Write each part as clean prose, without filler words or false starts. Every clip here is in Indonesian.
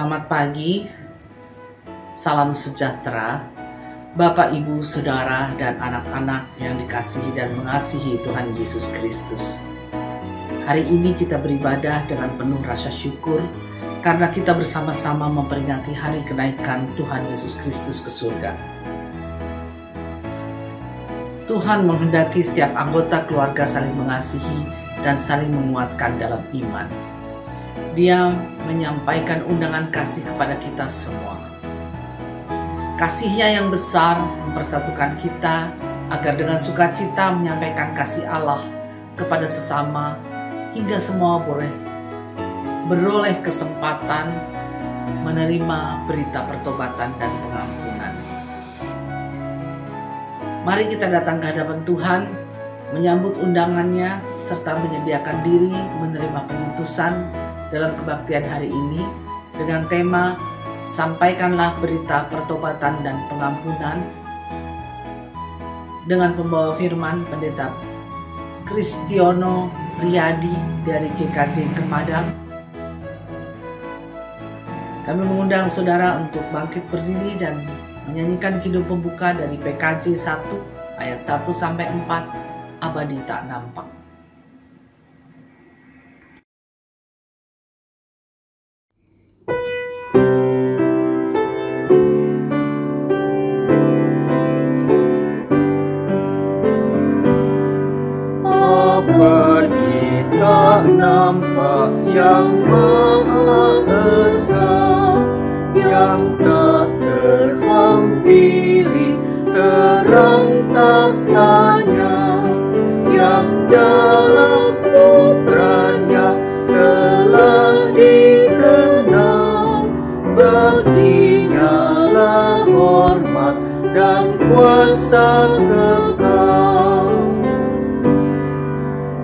Selamat pagi, salam sejahtera, Bapak, Ibu, Saudara, dan anak-anak yang dikasihi dan mengasihi Tuhan Yesus Kristus. Hari ini kita beribadah dengan penuh rasa syukur karena kita bersama-sama memperingati hari kenaikan Tuhan Yesus Kristus ke surga. Tuhan menghendaki setiap anggota keluarga saling mengasihi dan saling menguatkan dalam iman. Dia menyampaikan undangan kasih kepada kita semua. Kasih-Nya yang besar mempersatukan kita agar dengan sukacita menyampaikan kasih Allah kepada sesama hingga semua beroleh kesempatan menerima berita pertobatan dan pengampunan. Mari kita datang ke hadapan Tuhan, menyambut undangannya serta menyediakan diri menerima pengutusan dalam kebaktian hari ini dengan tema Sampaikanlah Berita Pertobatan dan Pengampunan dengan pembawa firman Pendeta Kristiono Riyadi dari GKJ Kemadang. Kami mengundang saudara untuk bangkit berdiri dan menyanyikan kidung pembuka dari PKJ 1 ayat 1-4, Abadi Tak Nampak. Abadi tak nampak yang Maha Esa, yang tak terhampiri terang tahtanya, yang dalam putranya telah dikenal. Baginya lah hormat dan kuasa kekal.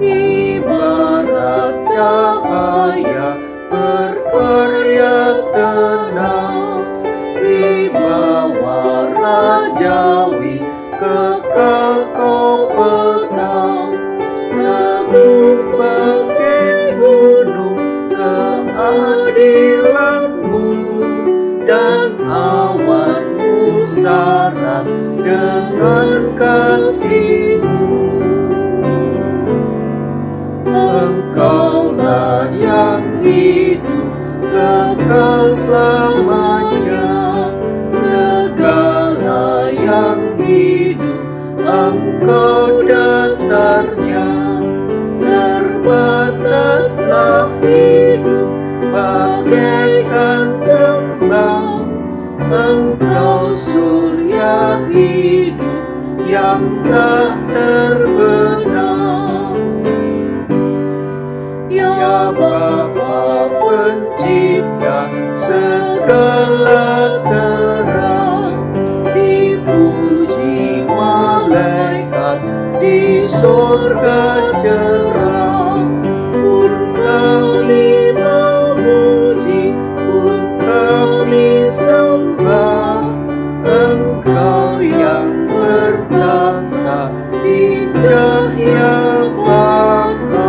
Ibarat cahaya berkarya tenang, wibawa rajawi kekal kau pegang. Teguh bagai gunung keadilanmu, dan awanmu syarat dengan kasihmu. Engkaulah yang hidup kekal selamanya, segala yang hidup Engkau dasarnya. Terbataslah hidup bagaikan kembang, Engkau surya hidup yang tak terbenam. Ya Bapa Pencipta segala terang, dipuji malaikat di surga cerah. Pun kami memuji, pun kami sembah Engkau yang bertahta di cahaya bakar.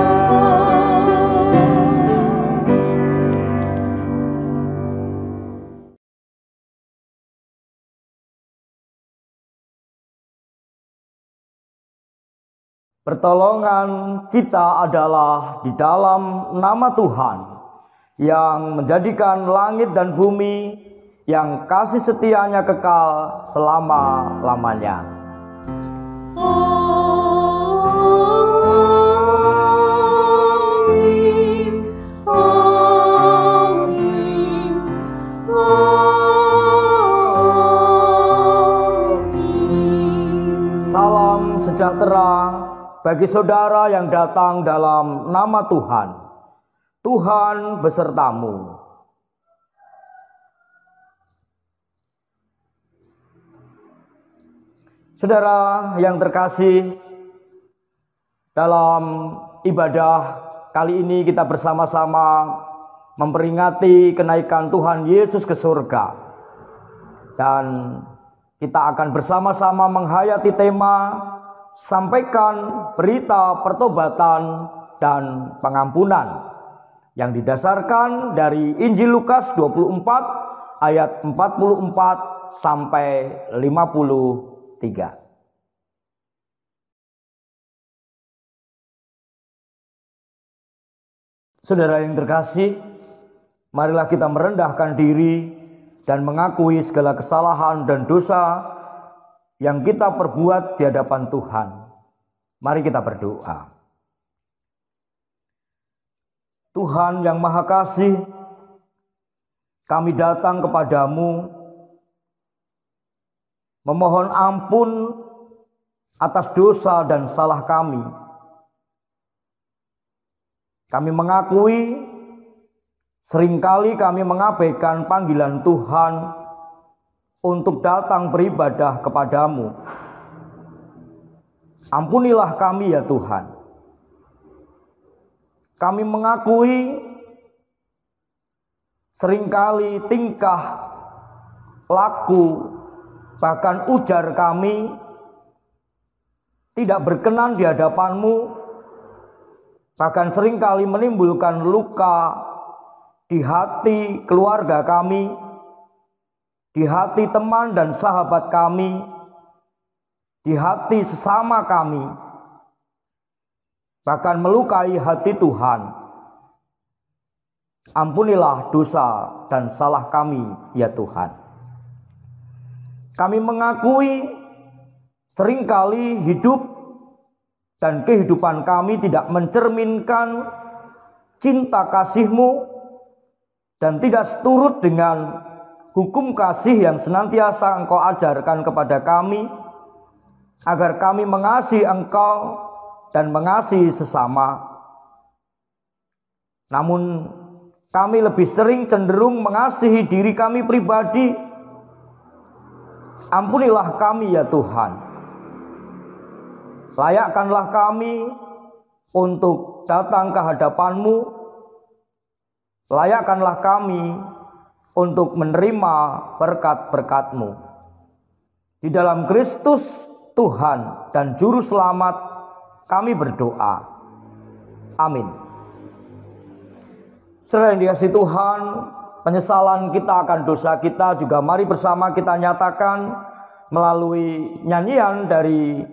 Pertolongan kita adalah di dalam nama Tuhan yang menjadikan langit dan bumi, yang kasih setianya kekal selama-lamanya. Amin, amin, amin. Salam sejahtera bagi saudara yang datang dalam nama Tuhan. Tuhan besertamu. Saudara yang terkasih, dalam ibadah kali ini kita bersama-sama memperingati kenaikan Tuhan Yesus ke surga. Dan kita akan bersama-sama menghayati tema Sampaikan Berita Pertobatan dan Pengampunan yang didasarkan dari Injil Lukas 24 ayat 44 sampai 53. Saudara yang terkasih, marilah kita merendahkan diri dan mengakui segala kesalahan dan dosa yang kita perbuat di hadapan Tuhan. Mari kita berdoa. Tuhan yang Maha Kasih, kami datang kepadamu memohon ampun atas dosa dan salah kami. Kami mengakui seringkali kami mengabaikan panggilan Tuhan untuk datang beribadah kepadamu. Ampunilah kami ya Tuhan. Kami mengakui seringkali tingkah, laku, bahkan ujar kami tidak berkenan di hadapan-Mu. Bahkan seringkali menimbulkan luka di hati keluarga kami, di hati teman dan sahabat kami, di hati sesama kami, bahkan melukai hati Tuhan. Ampunilah dosa dan salah kami ya Tuhan. Kami mengakui seringkali hidup dan kehidupan kami tidak mencerminkan cinta kasih-Mu dan tidak seturut dengan hukum kasih yang senantiasa Engkau ajarkan kepada kami, agar kami mengasihi Engkau dan mengasihi sesama. Namun kami lebih sering cenderung mengasihi diri kami pribadi. Ampunilah kami ya Tuhan. Layakkanlah kami untuk datang ke hadapan-Mu. Layakkanlah kami untuk menerima berkat-berkat-Mu. Di dalam Kristus Tuhan dan Juru Selamat kami berdoa. Amin. Saudara yang dikasihi Tuhan, penyesalan kita akan dosa kita juga mari bersama kita nyatakan melalui nyanyian dari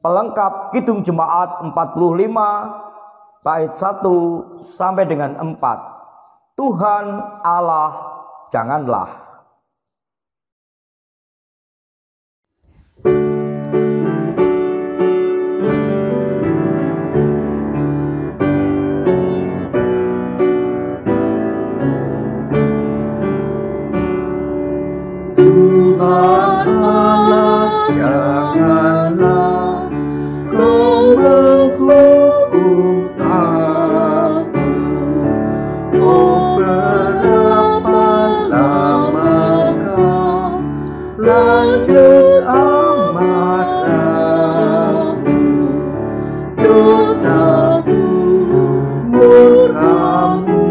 pelengkap Kidung Jemaat 45 bait 1 sampai dengan 4. Tuhan Allah janganlah. Tuhan Allah janganlah Kau menghukum aku. Oh berapa lamakah lanjut amarahmu. Dosaku, murkamu,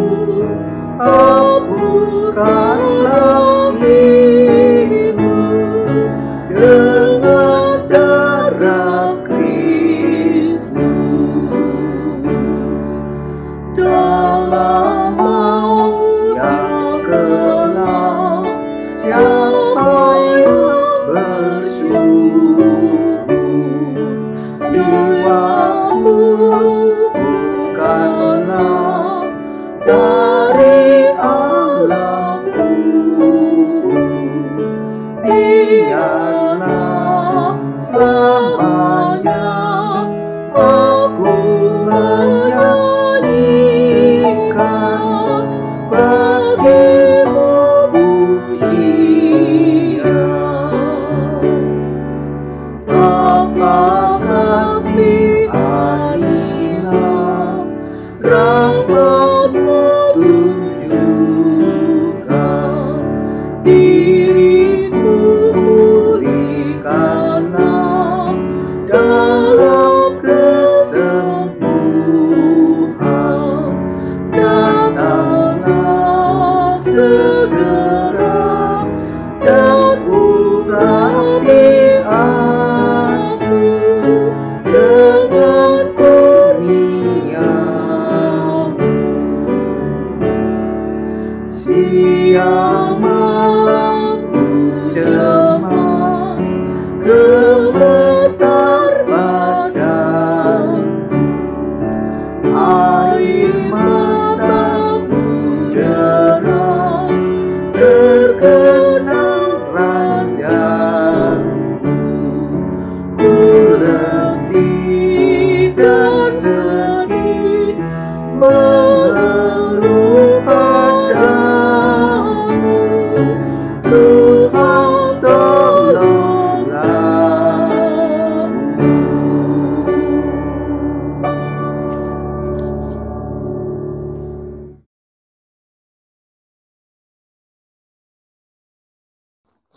hapuskanlah dengan darah Kristus. Dalam maut yang kelak, siapa yang bersyukur? Jiwaku bukanlah dari alamku. Biarlah selamanya aku menyanyikan bagimu pujian. Bapa kasih adilah, rahmat-Mu tunjukkan, diriku pulihkanlah dalam kesembuhan.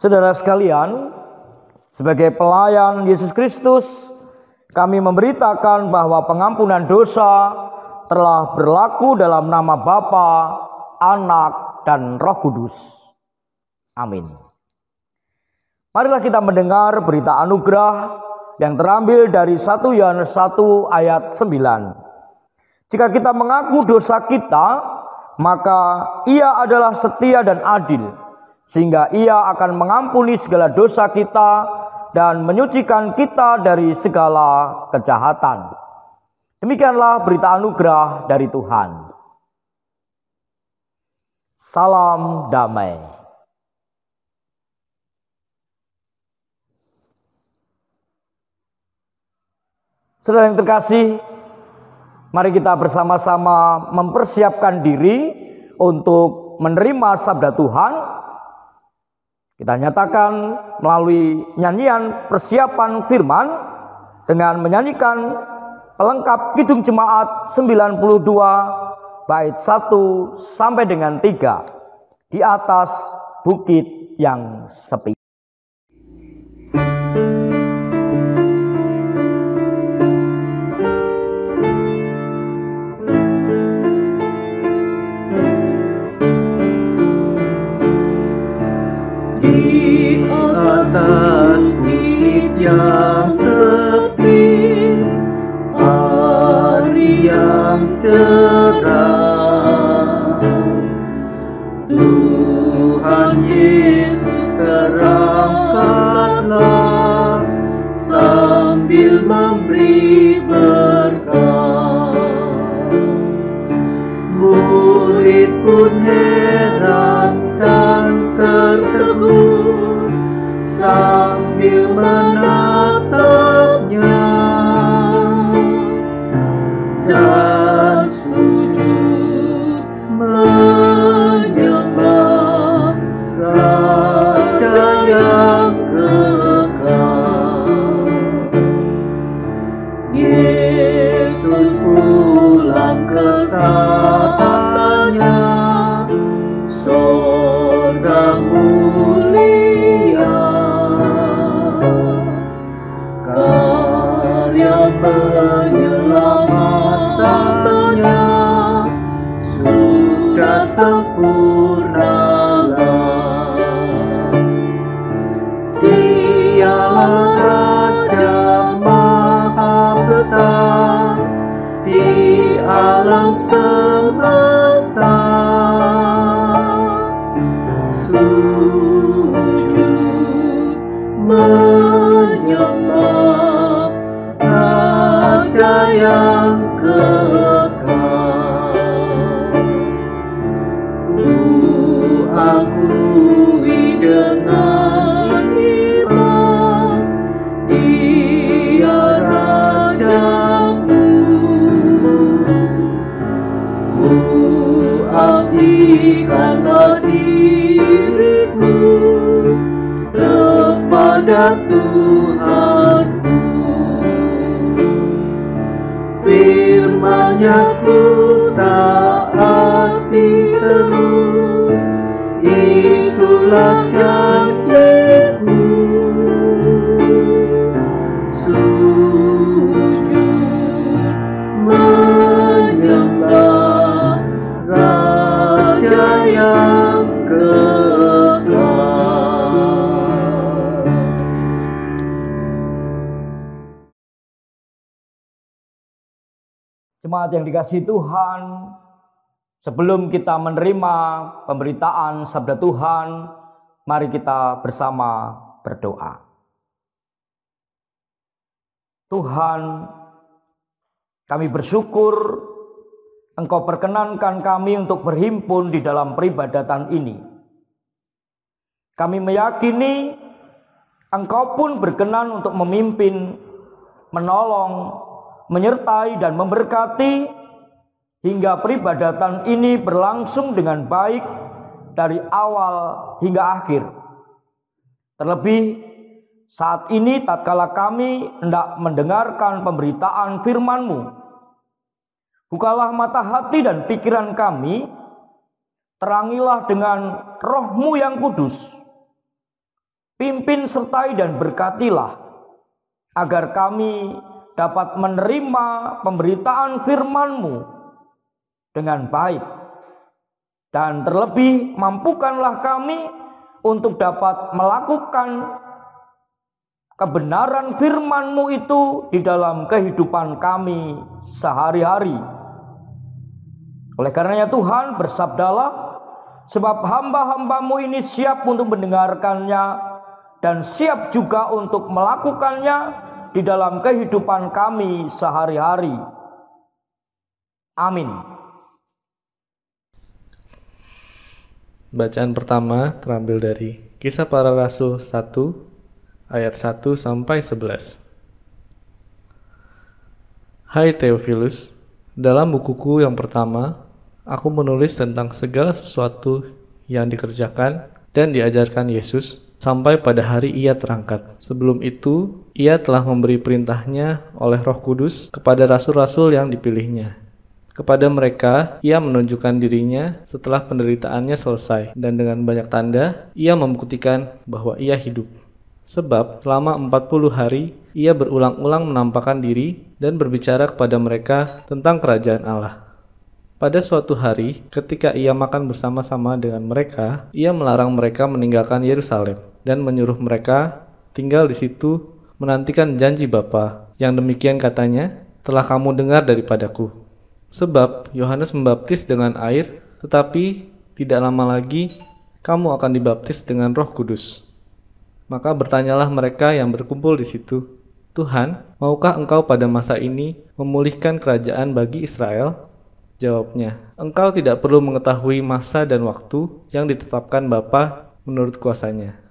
Saudara sekalian, sebagai pelayan Yesus Kristus, kami memberitakan bahwa pengampunan dosa telah berlaku dalam nama Bapa, Anak, dan Roh Kudus. Amin. Marilah kita mendengar berita anugerah yang terambil dari 1 Yohanes 1 ayat 9. Jika kita mengaku dosa kita, maka Ia adalah setia dan adil, sehingga Ia akan mengampuni segala dosa kita dan menyucikan kita dari segala kejahatan. Demikianlah berita anugerah dari Tuhan. Salam damai. Saudara yang terkasih, mari kita bersama-sama mempersiapkan diri untuk menerima sabda Tuhan. Kita nyatakan melalui nyanyian persiapan firman dengan menyanyikan pelengkap Kidung Jemaat 92 bait 1 sampai dengan 3, di atas bukit yang sepi. Di atas bukit yang sepi, hari yang cerah, Tuhan Yesus terangkatlah sambil memberi berkat. Murid pun heran dan tertegun sambil menatapnya dan sujud menyembah Raja yang kekal. Yesus pulang ke tatanya, sorga mulia, karya penyelamatannya sudah sempurnalah. Dialah Raja Maha Besar di alam semesta. Sujud menyembah Raja yang kekal. Ku akui dengan iman, Dia Rajaku. Ku abdikanlah diriku kepada Tuhanku. Firman-Nya ku taati terus, itulah janjiku. Sujud menyembah Raja yang kekal. Jemaat yang dikasihi Tuhan, sebelum kita menerima pemberitaan sabda Tuhan, mari kita bersama berdoa. Tuhan, kami bersyukur Engkau perkenankan kami untuk berhimpun di dalam peribadatan ini. Kami meyakini Engkau pun berkenan untuk memimpin, menolong, menyertai dan memberkati hingga peribadatan ini berlangsung dengan baik dari awal hingga akhir. Terlebih saat ini tatkala kami hendak mendengarkan pemberitaan firman-Mu, bukalah mata hati dan pikiran kami, terangilah dengan Roh-Mu yang kudus, Pimpin, sertai, dan berkatilah, agar kami dapat menerima pemberitaan firman-Mu dengan baik. Dan terlebih, mampukanlah kami untuk dapat melakukan kebenaran firman-Mu itu di dalam kehidupan kami sehari-hari. Oleh karenanya Tuhan, bersabdalah, sebab hamba-hamba-Mu ini siap untuk mendengarkannya dan siap juga untuk melakukannya di dalam kehidupan kami sehari-hari. Amin. Bacaan pertama terambil dari Kisah Para Rasul 1 ayat 1 sampai 11. Hai Theophilus, dalam bukuku yang pertama, aku menulis tentang segala sesuatu yang dikerjakan dan diajarkan Yesus sampai pada hari Ia terangkat. Sebelum itu, Ia telah memberi perintahnya oleh Roh Kudus kepada rasul-rasul yang dipilihnya. Kepada mereka, Ia menunjukkan dirinya setelah penderitaannya selesai, dan dengan banyak tanda, Ia membuktikan bahwa Ia hidup. Sebab selama 40 hari, Ia berulang-ulang menampakkan diri dan berbicara kepada mereka tentang kerajaan Allah. Pada suatu hari, ketika Ia makan bersama-sama dengan mereka, Ia melarang mereka meninggalkan Yerusalem dan menyuruh mereka tinggal di situ menantikan janji Bapa, yang demikian katanya, telah kamu dengar daripadaku. Sebab Yohanes membaptis dengan air, tetapi tidak lama lagi kamu akan dibaptis dengan Roh Kudus. Maka bertanyalah mereka yang berkumpul di situ, Tuhan, maukah Engkau pada masa ini memulihkan kerajaan bagi Israel? Jawabnya, Engkau tidak perlu mengetahui masa dan waktu yang ditetapkan Bapa menurut kuasanya.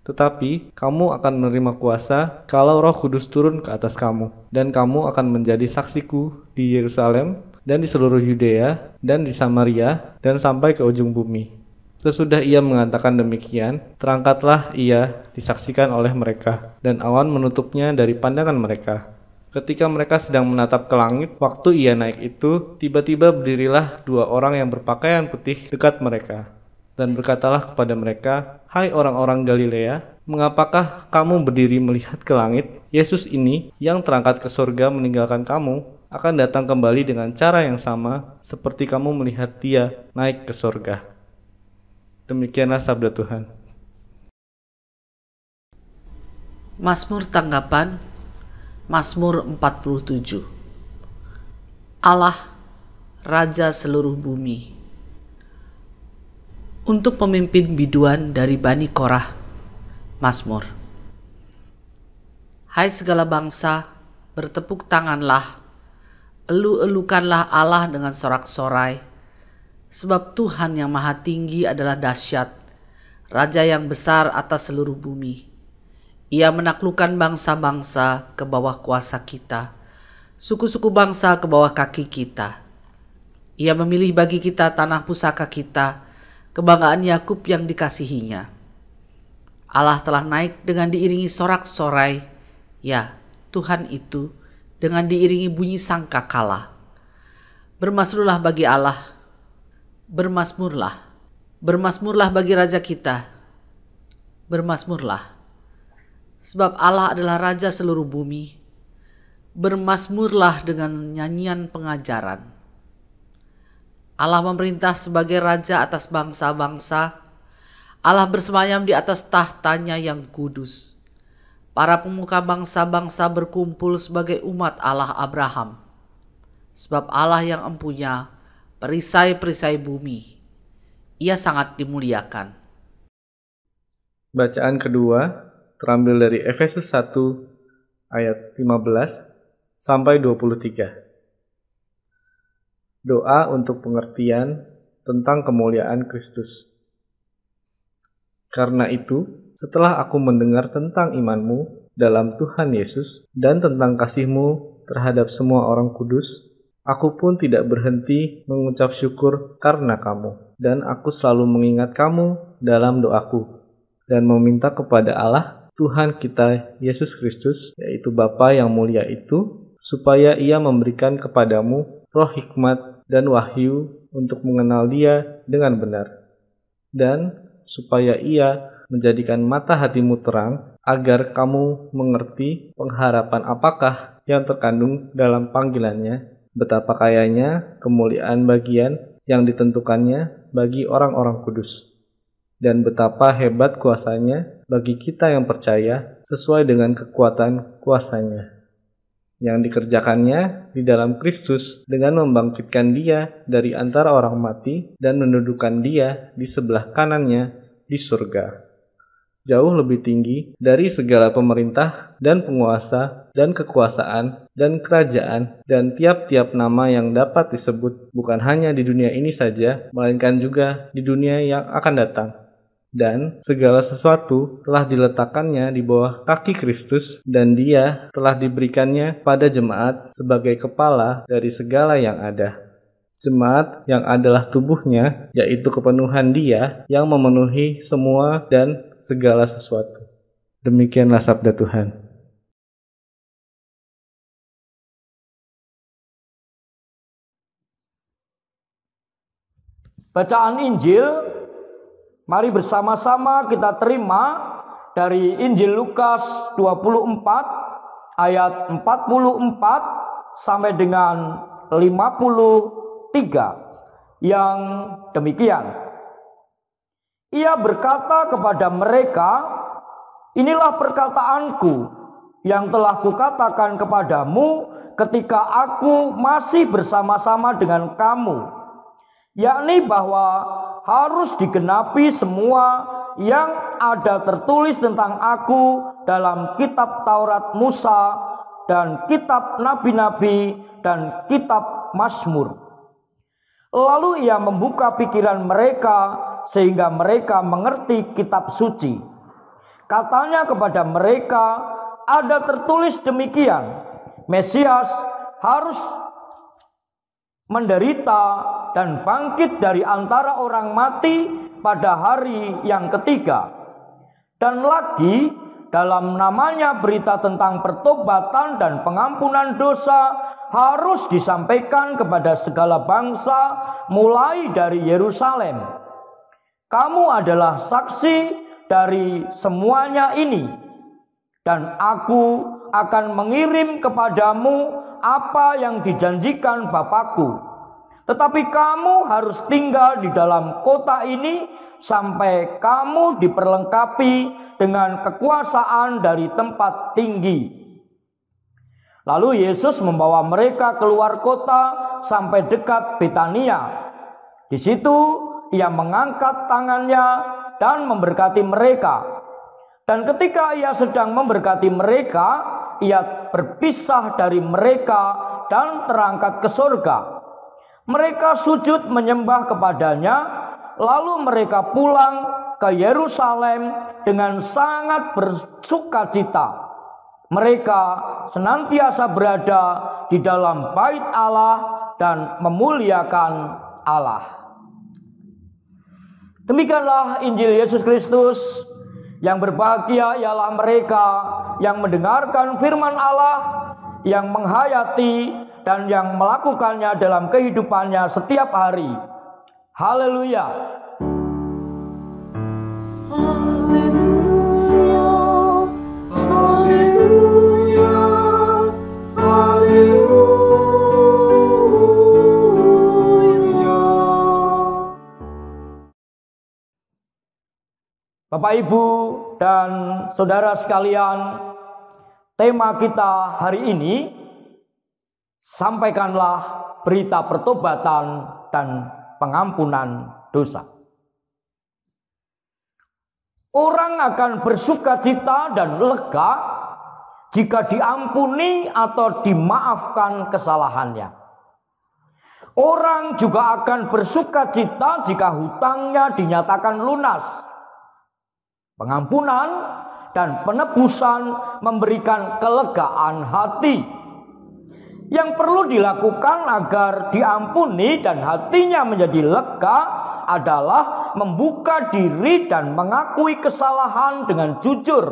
Tetapi kamu akan menerima kuasa kalau Roh Kudus turun ke atas kamu, dan kamu akan menjadi saksiku di Yerusalem dan di seluruh Yudea dan di Samaria dan sampai ke ujung bumi. Sesudah Ia mengatakan demikian, terangkatlah Ia disaksikan oleh mereka, dan awan menutupnya dari pandangan mereka. Ketika mereka sedang menatap ke langit, waktu Ia naik itu, tiba-tiba berdirilah 2 orang yang berpakaian putih dekat mereka, dan berkatalah kepada mereka, Hai orang-orang Galilea, mengapakah kamu berdiri melihat ke langit? Yesus ini yang terangkat ke surga meninggalkan kamu, akan datang kembali dengan cara yang sama seperti kamu melihat Dia naik ke surga. Demikianlah sabda Tuhan. Mazmur tanggapan, Mazmur 47. Allah, Raja seluruh bumi. Untuk pemimpin biduan dari Bani Korah, Mazmur. Hai segala bangsa, bertepuk tanganlah, elu-elukanlah Allah dengan sorak-sorai, sebab Tuhan yang maha tinggi adalah dahsyat, Raja yang besar atas seluruh bumi. Ia menaklukkan bangsa-bangsa ke bawah kuasa kita, suku-suku bangsa ke bawah kaki kita. Ia memilih bagi kita tanah pusaka kita, kebanggaan Yakub yang dikasihinya. Allah telah naik dengan diiringi sorak-sorai, ya Tuhan itu, dengan diiringi bunyi sangkakala. Bermasmurlah bagi Allah, bermasmurlah bagi Raja kita, bermasmurlah. Sebab Allah adalah Raja seluruh bumi, bermasmurlah dengan nyanyian pengajaran. Allah memerintah sebagai Raja atas bangsa-bangsa, Allah bersemayam di atas tahtanya yang kudus. Para pemuka bangsa-bangsa berkumpul sebagai umat Allah Abraham. Sebab Allah yang empunya perisai-perisai bumi, Ia sangat dimuliakan. Bacaan kedua terambil dari Efesus 1 ayat 15 sampai 23. Doa untuk pengertian tentang kemuliaan Kristus. Karena itu, setelah aku mendengar tentang imanmu dalam Tuhan Yesus dan tentang kasihmu terhadap semua orang kudus, aku pun tidak berhenti mengucap syukur karena kamu. Dan aku selalu mengingat kamu dalam doaku dan meminta kepada Allah, Tuhan kita Yesus Kristus, yaitu Bapa yang mulia itu, supaya Ia memberikan kepadamu roh hikmat dan wahyu untuk mengenal Dia dengan benar, dan supaya Ia menjadikan mata hatimu terang, agar kamu mengerti pengharapan apakah yang terkandung dalam panggilannya, betapa kayanya kemuliaan bagian yang ditentukannya bagi orang-orang kudus, dan betapa hebat kuasanya bagi kita yang percaya sesuai dengan kekuatan kuasanya, yang dikerjakannya di dalam Kristus dengan membangkitkan Dia dari antara orang mati dan mendudukkan Dia di sebelah kanannya di surga, jauh lebih tinggi dari segala pemerintah dan penguasa dan kekuasaan dan kerajaan dan tiap-tiap nama yang dapat disebut, bukan hanya di dunia ini saja, melainkan juga di dunia yang akan datang. Dan segala sesuatu telah diletakkannya di bawah kaki Kristus, dan Dia telah diberikannya pada jemaat sebagai kepala dari segala yang ada. Jemaat yang adalah tubuhnya, yaitu kepenuhan Dia yang memenuhi semua dan segala sesuatu. Demikianlah sabda Tuhan. Bacaan Injil, mari bersama-sama kita terima dari Injil Lukas 24 ayat 44 sampai dengan 53 yang demikian. Ia berkata kepada mereka, "Inilah perkataanku yang telah kukatakan kepadamu ketika aku masih bersama-sama dengan kamu, yakni bahwa harus digenapi semua yang ada tertulis tentang aku dalam kitab Taurat Musa dan kitab nabi-nabi dan kitab Mazmur." Lalu ia membuka pikiran mereka sehingga mereka mengerti kitab suci. Katanya kepada mereka, "Ada tertulis demikian, Mesias harus menderita dan bangkit dari antara orang mati pada hari yang ketiga. Dan lagi, dalam namanya berita tentang pertobatan dan pengampunan dosa harus disampaikan kepada segala bangsa mulai dari Yerusalem. Kamu adalah saksi dari semuanya ini, dan aku akan mengirim kepadamu apa yang dijanjikan Bapakku. Tetapi kamu harus tinggal di dalam kota ini sampai kamu diperlengkapi dengan kekuasaan dari tempat tinggi." Lalu Yesus membawa mereka keluar kota sampai dekat Betania. Di situ Ia mengangkat tangannya dan memberkati mereka. Dan ketika Ia sedang memberkati mereka, Ia berpisah dari mereka dan terangkat ke surga. Mereka sujud menyembah kepadanya, lalu mereka pulang ke Yerusalem dengan sangat bersukacita. Mereka senantiasa berada di dalam bait Allah dan memuliakan Allah. Demikianlah Injil Yesus Kristus. Yang berbahagia ialah mereka yang mendengarkan firman Allah, yang menghayati dan yang melakukannya dalam kehidupannya setiap hari. Haleluya. Haleluya. Haleluya. Haleluya. Bapak, Ibu, dan saudara sekalian, tema kita hari ini, sampaikanlah berita pertobatan dan pengampunan dosa. Orang akan bersukacita dan lega jika diampuni atau dimaafkan kesalahannya. Orang juga akan bersukacita jika hutangnya dinyatakan lunas. Pengampunan dan penebusan memberikan kelegaan hati. Yang perlu dilakukan agar diampuni dan hatinya menjadi lega adalah membuka diri dan mengakui kesalahan dengan jujur.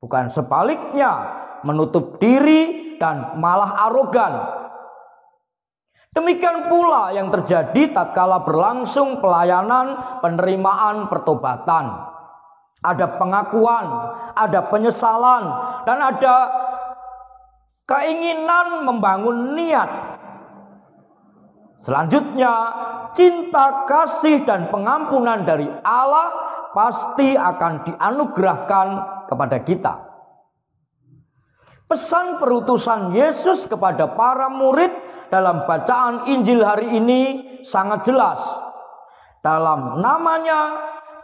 Bukan sebaliknya, menutup diri dan malah arogan. Demikian pula yang terjadi tatkala berlangsung pelayanan penerimaan pertobatan. Ada pengakuan, ada penyesalan, dan ada keinginan membangun niat. Selanjutnya, cinta, kasih, dan pengampunan dari Allah pasti akan dianugerahkan kepada kita. Pesan perutusan Yesus kepada para murid dalam bacaan Injil hari ini sangat jelas. Dalam namanya,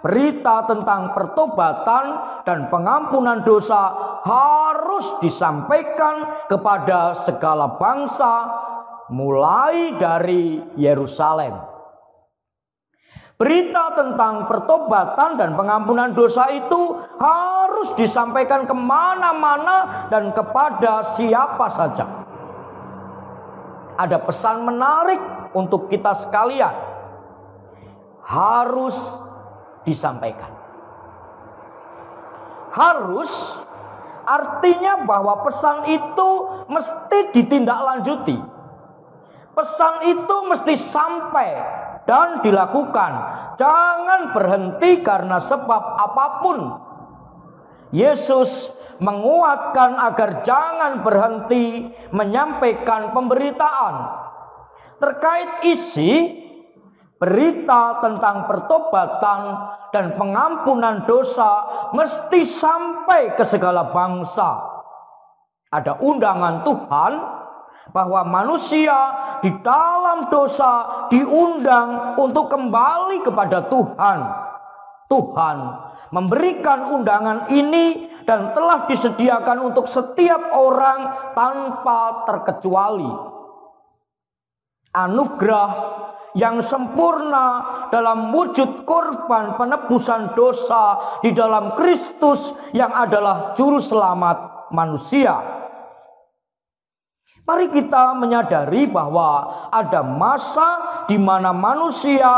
berita tentang pertobatan dan pengampunan dosa harus disampaikan kepada segala bangsa, mulai dari Yerusalem. Berita tentang pertobatan dan pengampunan dosa itu harus disampaikan kemana-mana dan kepada siapa saja. Ada pesan menarik untuk kita sekalian. Harus disampaikan. Harus artinya bahwa pesan itu mesti ditindaklanjuti. Pesan itu mesti sampai dan dilakukan. Jangan berhenti karena sebab apapun. Yesus menguatkan agar jangan berhenti menyampaikan pemberitaan terkait isi berita tentang pertobatan dan pengampunan dosa mesti sampai ke segala bangsa. Ada undangan Tuhan bahwa manusia di dalam dosa diundang untuk kembali kepada Tuhan. Tuhan memberikan undangan ini dan telah disediakan untuk setiap orang tanpa terkecuali. Anugerah yang sempurna dalam wujud korban penebusan dosa di dalam Kristus yang adalah juru selamat manusia. Mari kita menyadari bahwa ada masa di mana manusia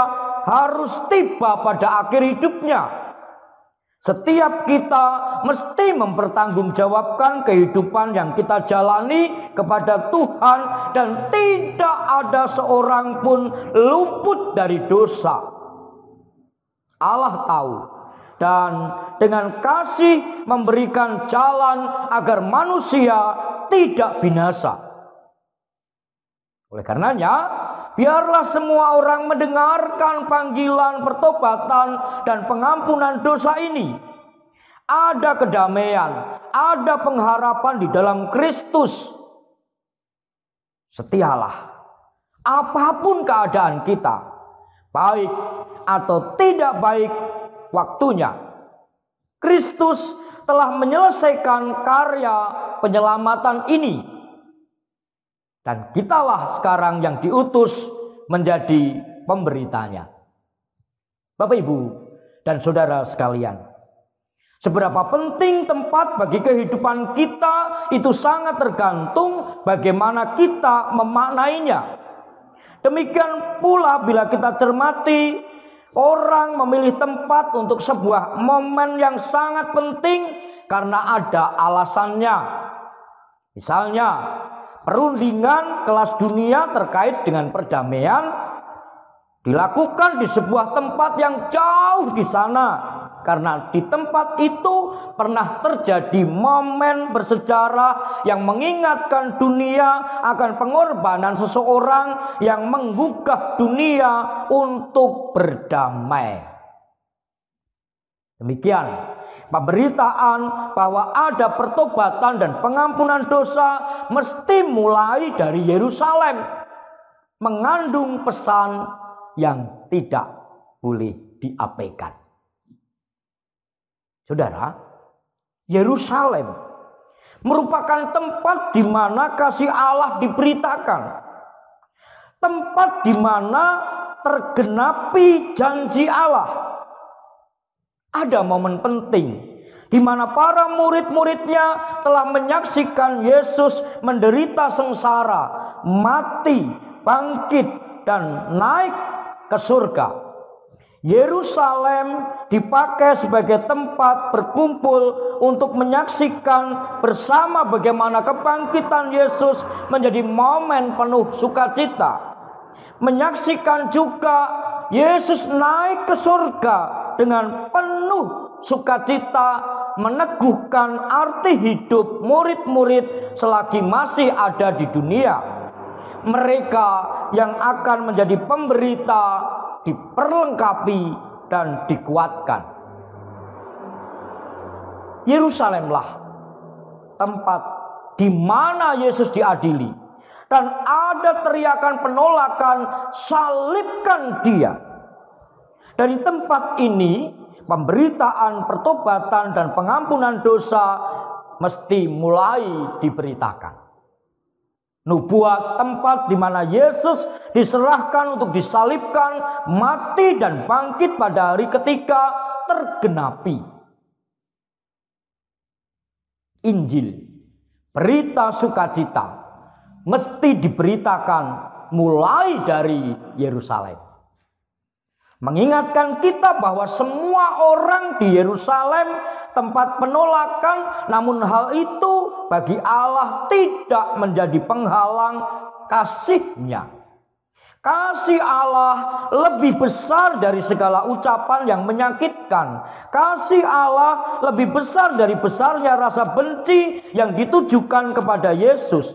harus tiba pada akhir hidupnya. Setiap kita mesti mempertanggungjawabkan kehidupan yang kita jalani kepada Tuhan dan tidak ada seorang pun luput dari dosa. Allah tahu dan dengan kasih memberikan jalan agar manusia tidak binasa. Oleh karenanya, biarlah semua orang mendengarkan panggilan pertobatan dan pengampunan dosa ini. Ada kedamaian, ada pengharapan di dalam Kristus. Setialah, apapun keadaan kita, baik atau tidak baik waktunya, Kristus telah menyelesaikan karya penyelamatan ini. Dan kitalah sekarang yang diutus menjadi pemberitanya. Bapak, Ibu, dan saudara sekalian, seberapa penting tempat bagi kehidupan kita itu sangat tergantung bagaimana kita memaknainya. Demikian pula bila kita cermati, orang memilih tempat untuk sebuah momen yang sangat penting karena ada alasannya. Misalnya, perundingan kelas dunia terkait dengan perdamaian dilakukan di sebuah tempat yang jauh di sana, karena di tempat itu pernah terjadi momen bersejarah yang mengingatkan dunia akan pengorbanan seseorang yang menggugah dunia untuk berdamai. Demikian pemberitaan bahwa ada pertobatan dan pengampunan dosa mesti mulai dari Yerusalem, mengandung pesan yang tidak boleh diabaikan. Saudara, Yerusalem merupakan tempat di mana kasih Allah diberitakan, tempat di mana tergenapi janji Allah. Ada momen penting di mana para murid-muridnya telah menyaksikan Yesus menderita sengsara, mati, bangkit, dan naik ke surga. Yerusalem dipakai sebagai tempat berkumpul untuk menyaksikan bersama bagaimana kebangkitan Yesus menjadi momen penuh sukacita. Menyaksikan juga Yesus naik ke surga dengan penuh sukacita meneguhkan arti hidup murid-murid selagi masih ada di dunia. Mereka yang akan menjadi pemberita diperlengkapi dan dikuatkan. Yerusalemlah tempat di mana Yesus diadili, dan ada teriakan penolakan, salibkan dia. Dari tempat ini, pemberitaan pertobatan dan pengampunan dosa mesti mulai diberitakan. Nubuat tempat di mana Yesus diserahkan untuk disalibkan, mati dan bangkit pada hari ketiga tergenapi. Injil, berita sukacita, mesti diberitakan mulai dari Yerusalem. Mengingatkan kita bahwa semua orang di Yerusalem tempat penolakan, namun hal itu bagi Allah tidak menjadi penghalang kasih-Nya. Kasih Allah lebih besar dari segala ucapan yang menyakitkan. Kasih Allah lebih besar dari besarnya rasa benci yang ditujukan kepada Yesus.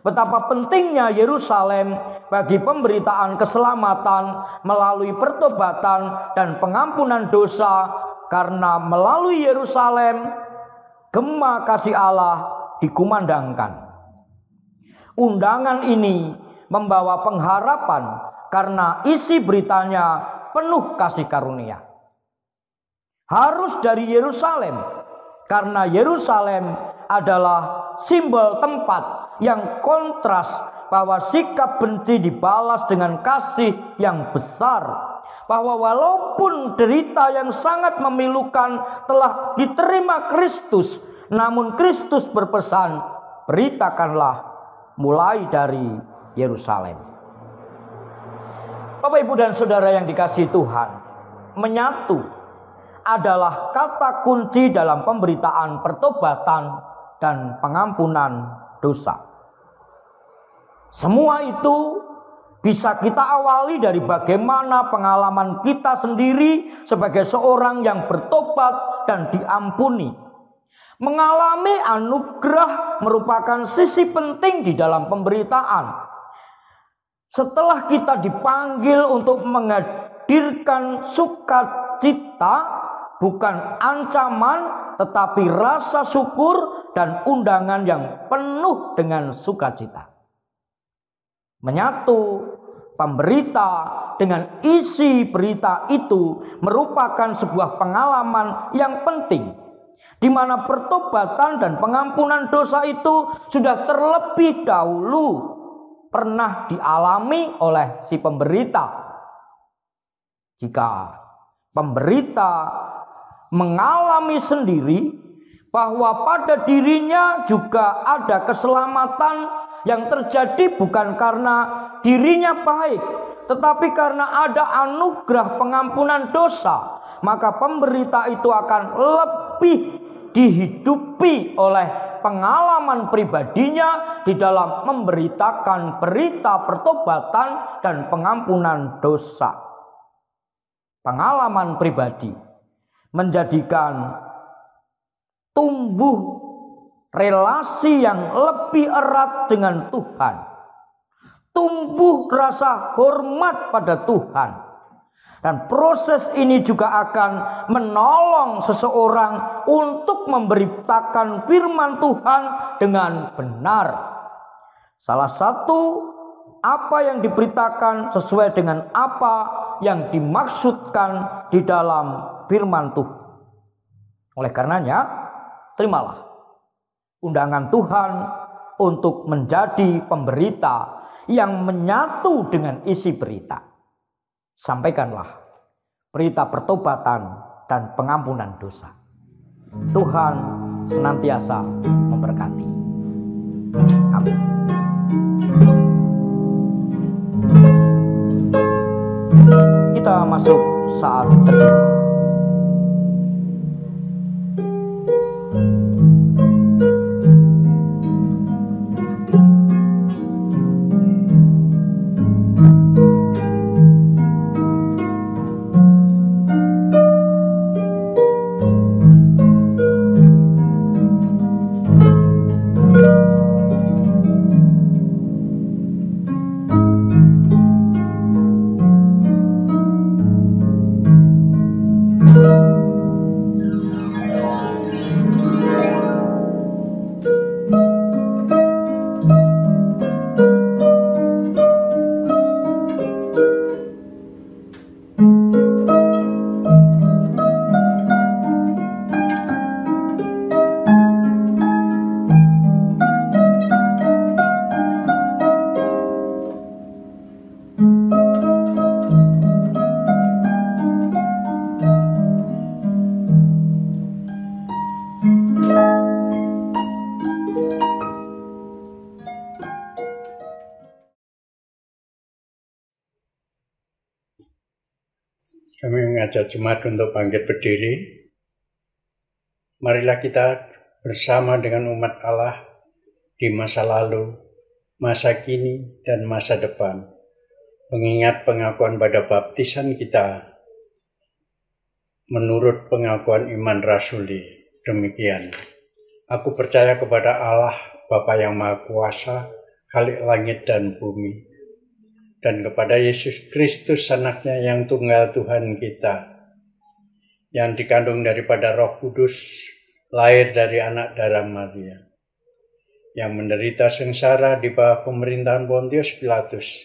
Betapa pentingnya Yerusalem bagi pemberitaan keselamatan melalui pertobatan dan pengampunan dosa, karena melalui Yerusalem gema kasih Allah dikumandangkan. Undangan ini membawa pengharapan karena isi beritanya penuh kasih karunia. Harus dari Yerusalem, karena Yerusalem adalah simbol tempat yang kontras bahwa sikap benci dibalas dengan kasih yang besar. Bahwa walaupun derita yang sangat memilukan telah diterima Kristus, namun Kristus berpesan, beritakanlah mulai dari Yerusalem. Bapak, Ibu, dan Saudara yang dikasihi Tuhan, menyatu adalah kata kunci dalam pemberitaan pertobatan dan pengampunan dosa. Semua itu bisa kita awali dari bagaimana pengalaman kita sendiri sebagai seorang yang bertobat dan diampuni. Mengalami anugerah merupakan sisi penting di dalam pemberitaan. Setelah kita dipanggil untuk menghadirkan sukacita, bukan ancaman, tetapi rasa syukur dan undangan yang penuh dengan sukacita. Menyatu pemberita dengan isi berita itu merupakan sebuah pengalaman yang penting, di mana pertobatan dan pengampunan dosa itu sudah terlebih dahulu pernah dialami oleh si pemberita. Jika pemberita mengalami sendiri bahwa pada dirinya juga ada keselamatan yang terjadi bukan karena dirinya baik, tetapi karena ada anugerah pengampunan dosa, maka pemberita itu akan lebih dihidupi oleh pengalaman pribadinya di dalam memberitakan berita pertobatan dan pengampunan dosa. Pengalaman pribadi menjadikan tumbuh relasi yang lebih erat dengan Tuhan, tumbuh rasa hormat pada Tuhan, dan proses ini juga akan menolong seseorang untuk memberitakan firman Tuhan dengan benar. Salah satu apa yang diberitakan sesuai dengan apa yang dimaksudkan di dalam firman Tuhan. Oleh karenanya, terimalah undangan Tuhan untuk menjadi pemberita yang menyatu dengan isi berita. Sampaikanlah berita pertobatan dan pengampunan dosa. Tuhan senantiasa memberkati. Amin. Kita masuk saat teduh. Kami mengajak jemaat untuk bangkit berdiri. Marilah kita bersama dengan umat Allah di masa lalu, masa kini, dan masa depan, mengingat pengakuan pada baptisan kita menurut pengakuan iman rasuli. Demikian, aku percaya kepada Allah, Bapa yang Maha Kuasa, Khalik langit dan bumi, dan kepada Yesus Kristus anaknya yang tunggal Tuhan kita, yang dikandung daripada Roh Kudus, lahir dari anak darah Maria, yang menderita sengsara di bawah pemerintahan Pontius Pilatus,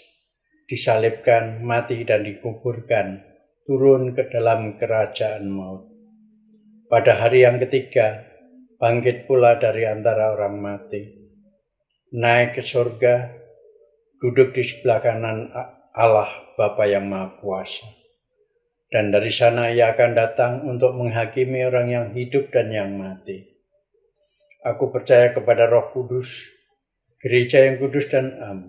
disalibkan, mati dan dikuburkan, turun ke dalam kerajaan maut. Pada hari yang ketiga, bangkit pula dari antara orang mati, naik ke surga, duduk di sebelah kanan Allah Bapa yang Maha Kuasa. Dan dari sana ia akan datang untuk menghakimi orang yang hidup dan yang mati. Aku percaya kepada Roh Kudus, gereja yang kudus dan am,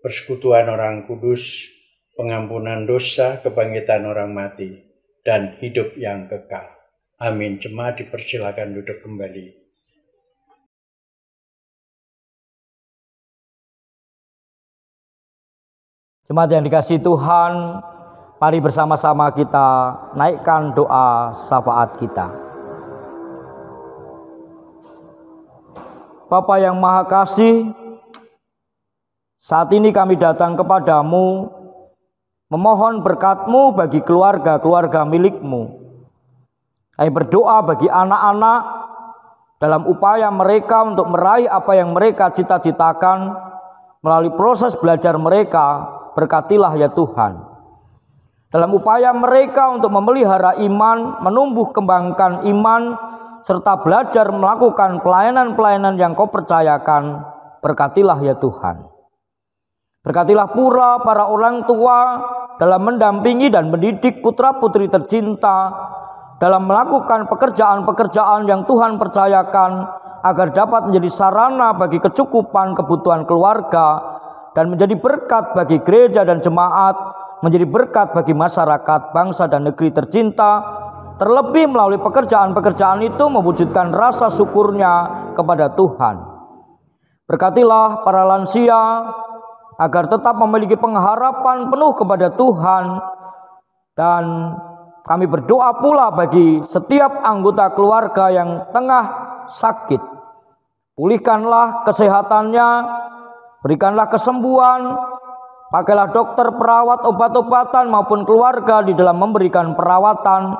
persekutuan orang kudus, pengampunan dosa, kebangkitan orang mati, dan hidup yang kekal. Amin. Jemaat dipersilakan duduk kembali. Jemaat yang dikasihi Tuhan, mari bersama-sama kita naikkan doa syafaat kita. Bapa yang Maha Kasih, saat ini kami datang kepadamu, memohon berkat-Mu bagi keluarga-keluarga milik-Mu. Kami berdoa bagi anak-anak dalam upaya mereka untuk meraih apa yang mereka cita-citakan melalui proses belajar mereka. Berkatilah ya Tuhan. Dalam upaya mereka untuk memelihara iman, menumbuh kembangkan iman, serta belajar melakukan pelayanan-pelayanan yang Kau percayakan, berkatilah ya Tuhan. Berkatilah pula para orang tua dalam mendampingi dan mendidik putra-putri tercinta, dalam melakukan pekerjaan-pekerjaan yang Tuhan percayakan, agar dapat menjadi sarana bagi kecukupan kebutuhan keluarga, dan menjadi berkat bagi gereja dan jemaat, menjadi berkat bagi masyarakat, bangsa dan negeri tercinta, terlebih melalui pekerjaan-pekerjaan itu mewujudkan rasa syukurnya kepada Tuhan. Berkatilah para lansia, agar tetap memiliki pengharapan penuh kepada Tuhan, dan kami berdoa pula bagi setiap anggota keluarga yang tengah sakit. Pulihkanlah kesehatannya, berikanlah kesembuhan, pakailah dokter, perawat, obat-obatan maupun keluarga di dalam memberikan perawatan,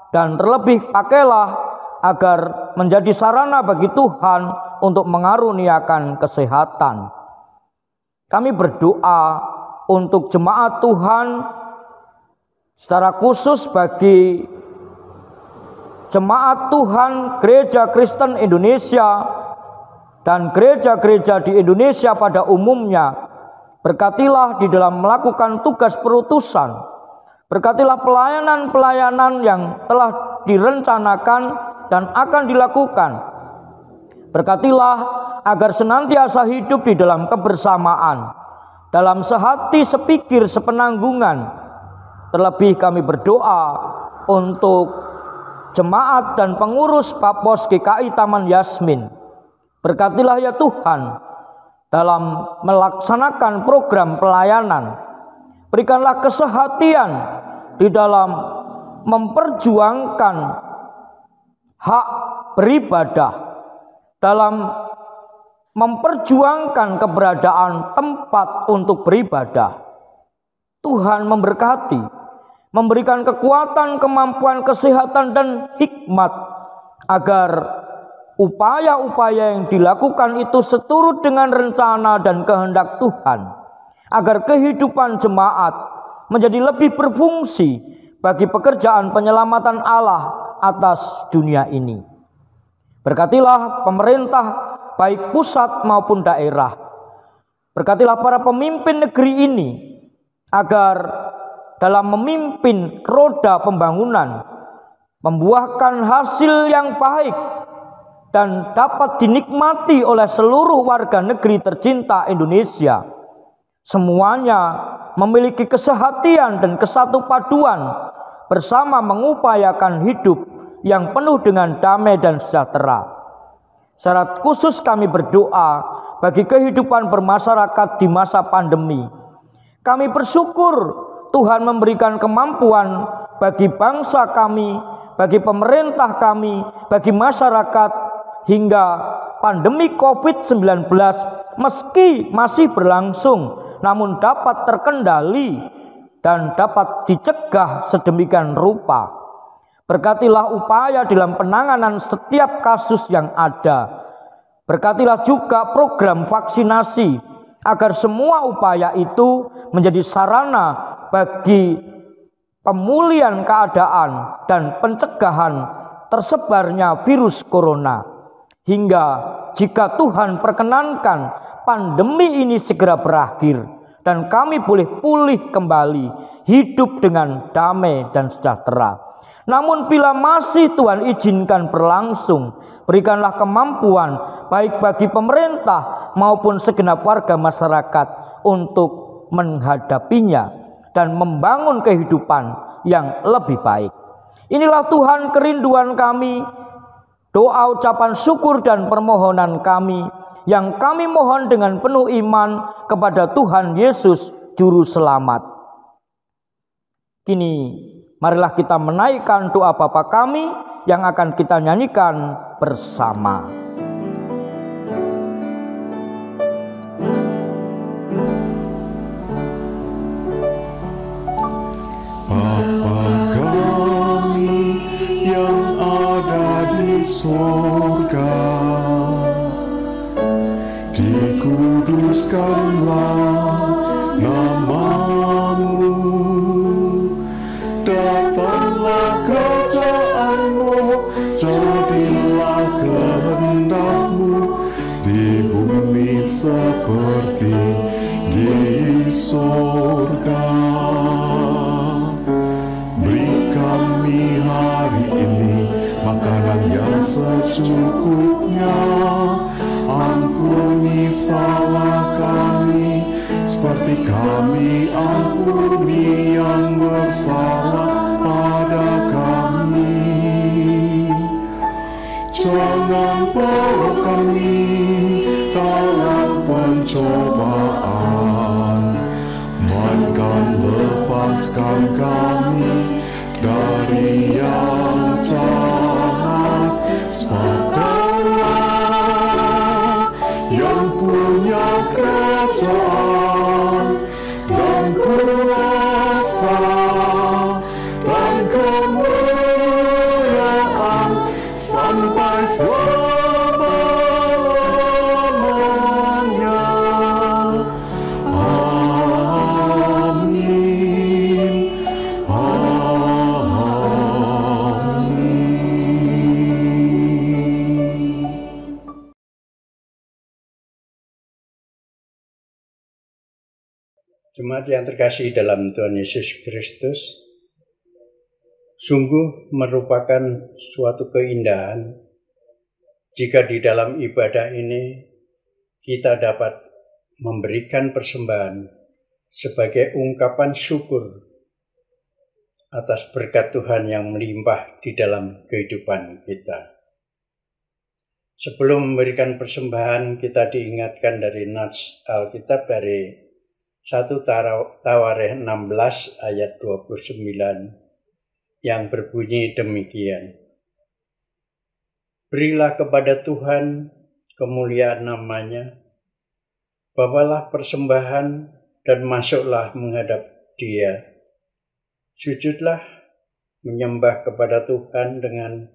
dan terlebih pakailah agar menjadi sarana bagi Tuhan untuk mengaruniakan kesehatan. Kami berdoa untuk jemaat Tuhan, secara khusus bagi jemaat Tuhan Gereja Kristen Indonesia dan gereja-gereja di Indonesia pada umumnya. Berkatilah di dalam melakukan tugas perutusan. Berkatilah pelayanan-pelayanan yang telah direncanakan dan akan dilakukan. Berkatilah agar senantiasa hidup di dalam kebersamaan, dalam sehati, sepikir, sepenanggungan. Terlebih kami berdoa untuk jemaat dan pengurus Bapos GKI Taman Yasmin. Berkatilah ya Tuhan dalam melaksanakan program pelayanan. Berikanlah kesehatian di dalam memperjuangkan hak beribadah, dalam memperjuangkan keberadaan tempat untuk beribadah. Tuhan memberkati, memberikan kekuatan, kemampuan, kesehatan, dan hikmat agar upaya-upaya yang dilakukan itu seturut dengan rencana dan kehendak Tuhan, agar kehidupan jemaat menjadi lebih berfungsi bagi pekerjaan penyelamatan Allah atas dunia ini. Berkatilah pemerintah baik pusat maupun daerah. Berkatilah para pemimpin negeri ini agar dalam memimpin roda pembangunan membuahkan hasil yang baik dan dapat dinikmati oleh seluruh warga negeri tercinta Indonesia. Semuanya memiliki kesehatian dan kesatu paduan bersama mengupayakan hidup yang penuh dengan damai dan sejahtera. Secara khusus kami berdoa bagi kehidupan bermasyarakat di masa pandemi. Kami bersyukur Tuhan memberikan kemampuan bagi bangsa kami, bagi pemerintah kami, bagi masyarakat, hingga pandemi COVID-19 meski masih berlangsung namun dapat terkendali dan dapat dicegah sedemikian rupa. Berkatilah upaya dalam penanganan setiap kasus yang ada. Berkatilah juga program vaksinasi agar semua upaya itu menjadi sarana bagi pemulihan keadaan dan pencegahan tersebarnya virus corona. Hingga jika Tuhan perkenankan pandemi ini segera berakhir dan kami boleh pulih kembali, hidup dengan damai dan sejahtera. Namun bila masih Tuhan izinkan berlangsung, berikanlah kemampuan baik bagi pemerintah maupun segenap warga masyarakat untuk menghadapinya dan membangun kehidupan yang lebih baik. Inilah Tuhan kerinduan kami, doa ucapan syukur dan permohonan kami yang kami mohon dengan penuh iman kepada Tuhan Yesus Juru Selamat. Kini marilah kita menaikkan doa Bapa kami yang akan kita nyanyikan bersama. Bapa kami yang ada di surga, dikuduskanlah nama-Mu, datanglah kerajaan-Mu, jadilah kehendak-Mu di bumi seperti di surga. Beri kami hari ini makanan yang secukupnya, ampuni salah kami seperti kami ampuni yang bersalah pada kami. Jangan bawa kami dalam pencobaan, melainkan lepaskan kami dari yang jahat. Sebab Daulah yang punya kerajaan dan kuasa dan kemuliaan sampai selama-lamanya. Amin. Jemaat yang terkasih dalam Tuhan Yesus Kristus, sungguh merupakan suatu keindahan jika di dalam ibadah ini kita dapat memberikan persembahan sebagai ungkapan syukur atas berkat Tuhan yang melimpah di dalam kehidupan kita. Sebelum memberikan persembahan, kita diingatkan dari nats Alkitab dari 1 Tawarikh 16 ayat 29 yang berbunyi demikian. Berilah kepada Tuhan kemuliaan nama-Nya, bawalah persembahan dan masuklah menghadap Dia. Sujudlah menyembah kepada Tuhan dengan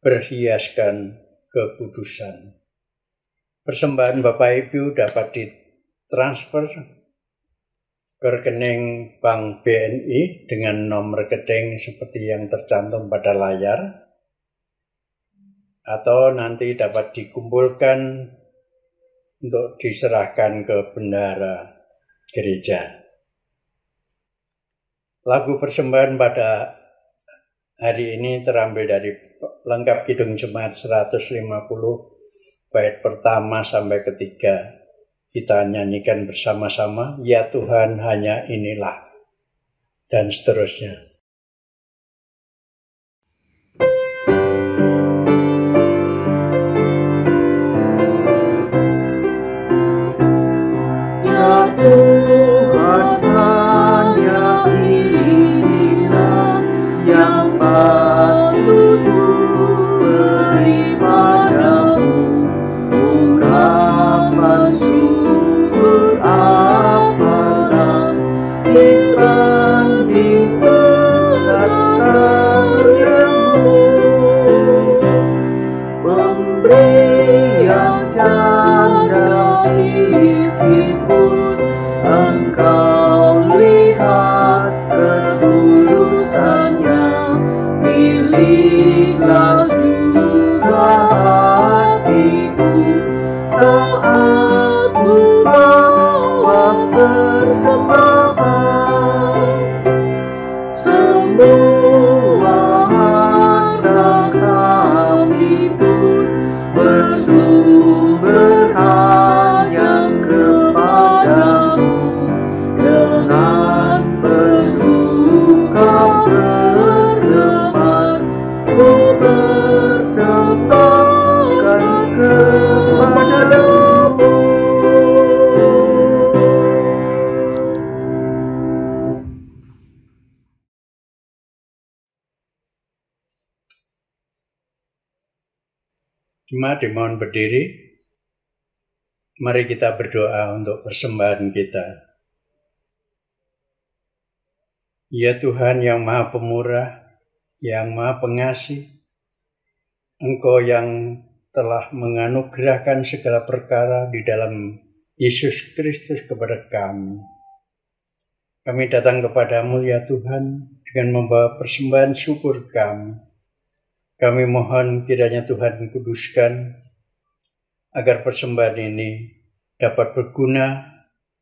berhiaskan kekudusan. Persembahan Bapak Ibu dapat ditransfer ke rekening Bank BNI dengan nomor rekening seperti yang tercantum pada layar, atau nanti dapat dikumpulkan untuk diserahkan ke bendahara gereja. Lagu persembahan pada hari ini terambil dari Lengkap Kidung Jemaat 150 bait pertama sampai ketiga. Kita nyanyikan bersama-sama, ya Tuhan hanya inilah, dan seterusnya. Tuhan, hanya Inilah yang patut beri padamu ungkapan syukur apalah dibanding berat karyamu. Pemberi yang canda miskin pun Engkau lihat ketulusannya. Pilihlah juga hatiku saat ku bawa persembahan. Semua harta kami pun bersumber hanya kepadamu. Dengan bersuka bergemar ku persembahkan kepadamu. Jemaat dimohon berdiri. Mari kita berdoa untuk persembahan kita. Ya Tuhan yang Maha Pemurah, yang Maha Pengasih, Engkau yang telah menganugerahkan segala perkara di dalam Yesus Kristus kepada kami. Kami datang kepadamu ya Tuhan dengan membawa persembahan syukur kami. Kami mohon kiranya Tuhan kuduskan agar persembahan ini dapat berguna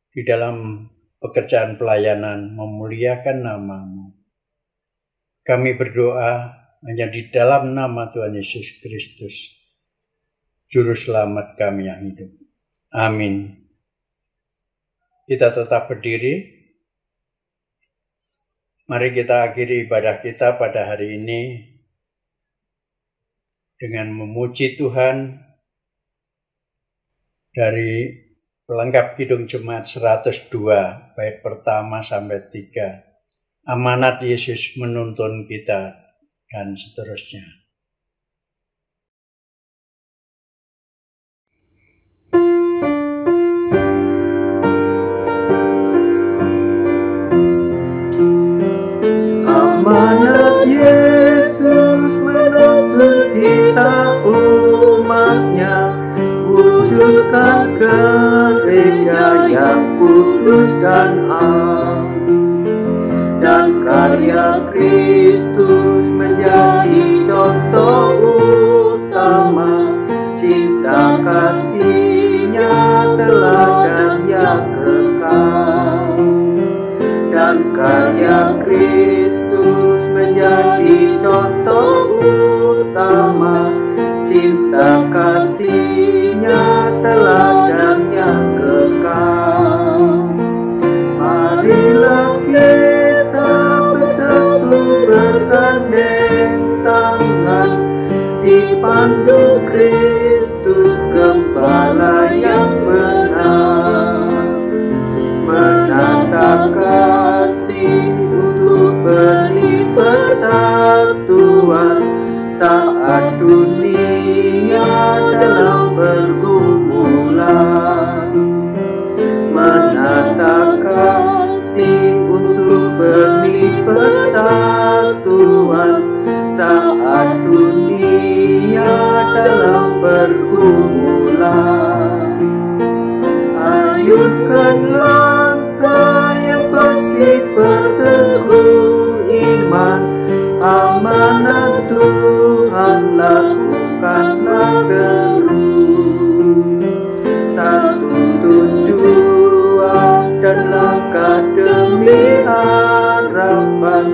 di dalam pekerjaan pelayanan memuliakan nama-Mu. Kami berdoa hanya di dalam nama Tuhan Yesus Kristus, Juru Selamat kami yang hidup. Amin. Kita tetap berdiri. Mari kita akhiri ibadah kita pada hari ini dengan memuji Tuhan dari pelengkap Kidung Jemaat 102 bait pertama sampai 3. Amanat Yesus menuntun kita dan seterusnya. Amanat Yesus menuntun kita umatnya, wujudkan gereja yang kudus dan am. Dan karya Kristus menjadi contoh utama, cinta kasih-Nya teladan yang kekal. Dan karya Kristus menjadi contoh utama, cinta kasih-Nya teladan yang kekal. Marilah kita bersatu bergandeng tangan, dipandu Kristus Gembala yang benar, menata kasih untuk benih persatuan saat dunia dalam pergumulan. Menata kasih untuk benih persatuan saat dunia dalam pergumulan. Ayunkan langkah yang pasti berteguh iman, amanat Tuhan lakukanlah terus. Satu tujuan dan langkah demi harapan,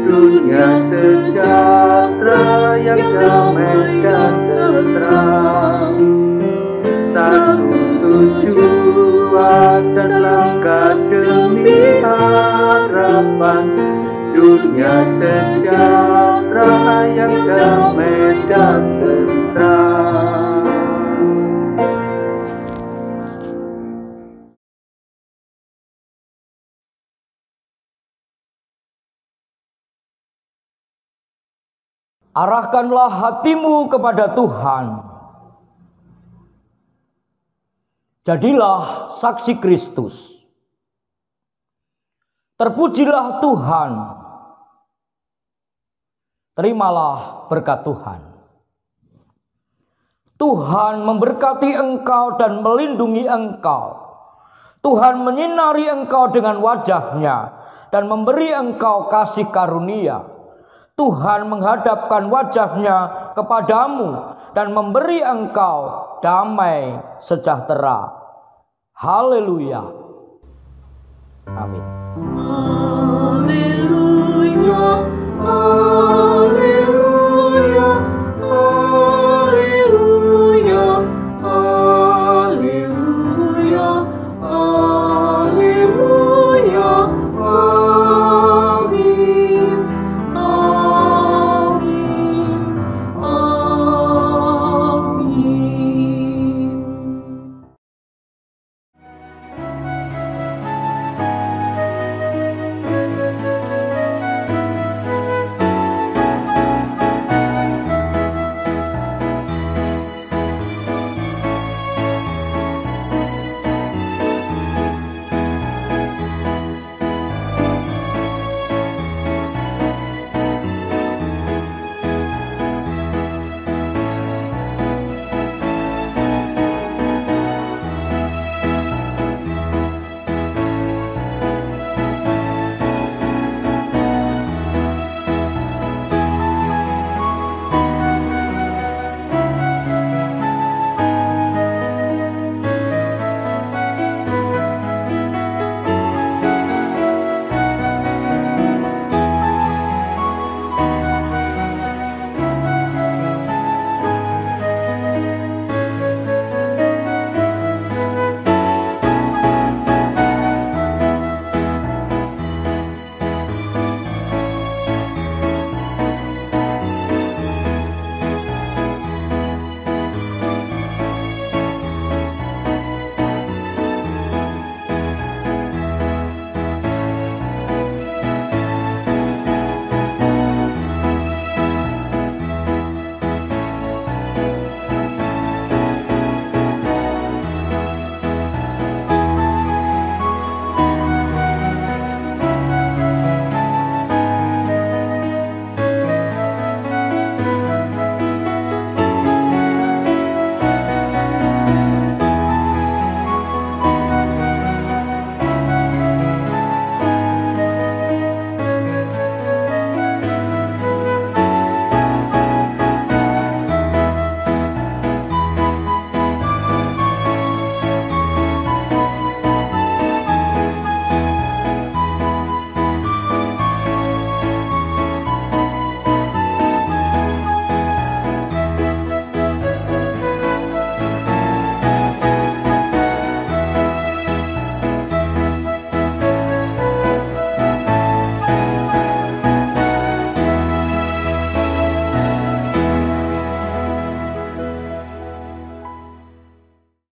dunia sejahtera yang damai dan tentram. Satu tujuan dan langkah demi harapan, dunia sejahtera yang damai dan tentram. Arahkanlah hatimu kepada Tuhan. Jadilah saksi Kristus. Terpujilah Tuhan. Terimalah berkat Tuhan. Tuhan memberkati engkau dan melindungi engkau. Tuhan menyinari engkau dengan wajah-Nya dan memberi engkau kasih karunia. Tuhan menghadapkan wajah-Nya kepadamu dan memberi engkau damai sejahtera. Haleluya. Amin.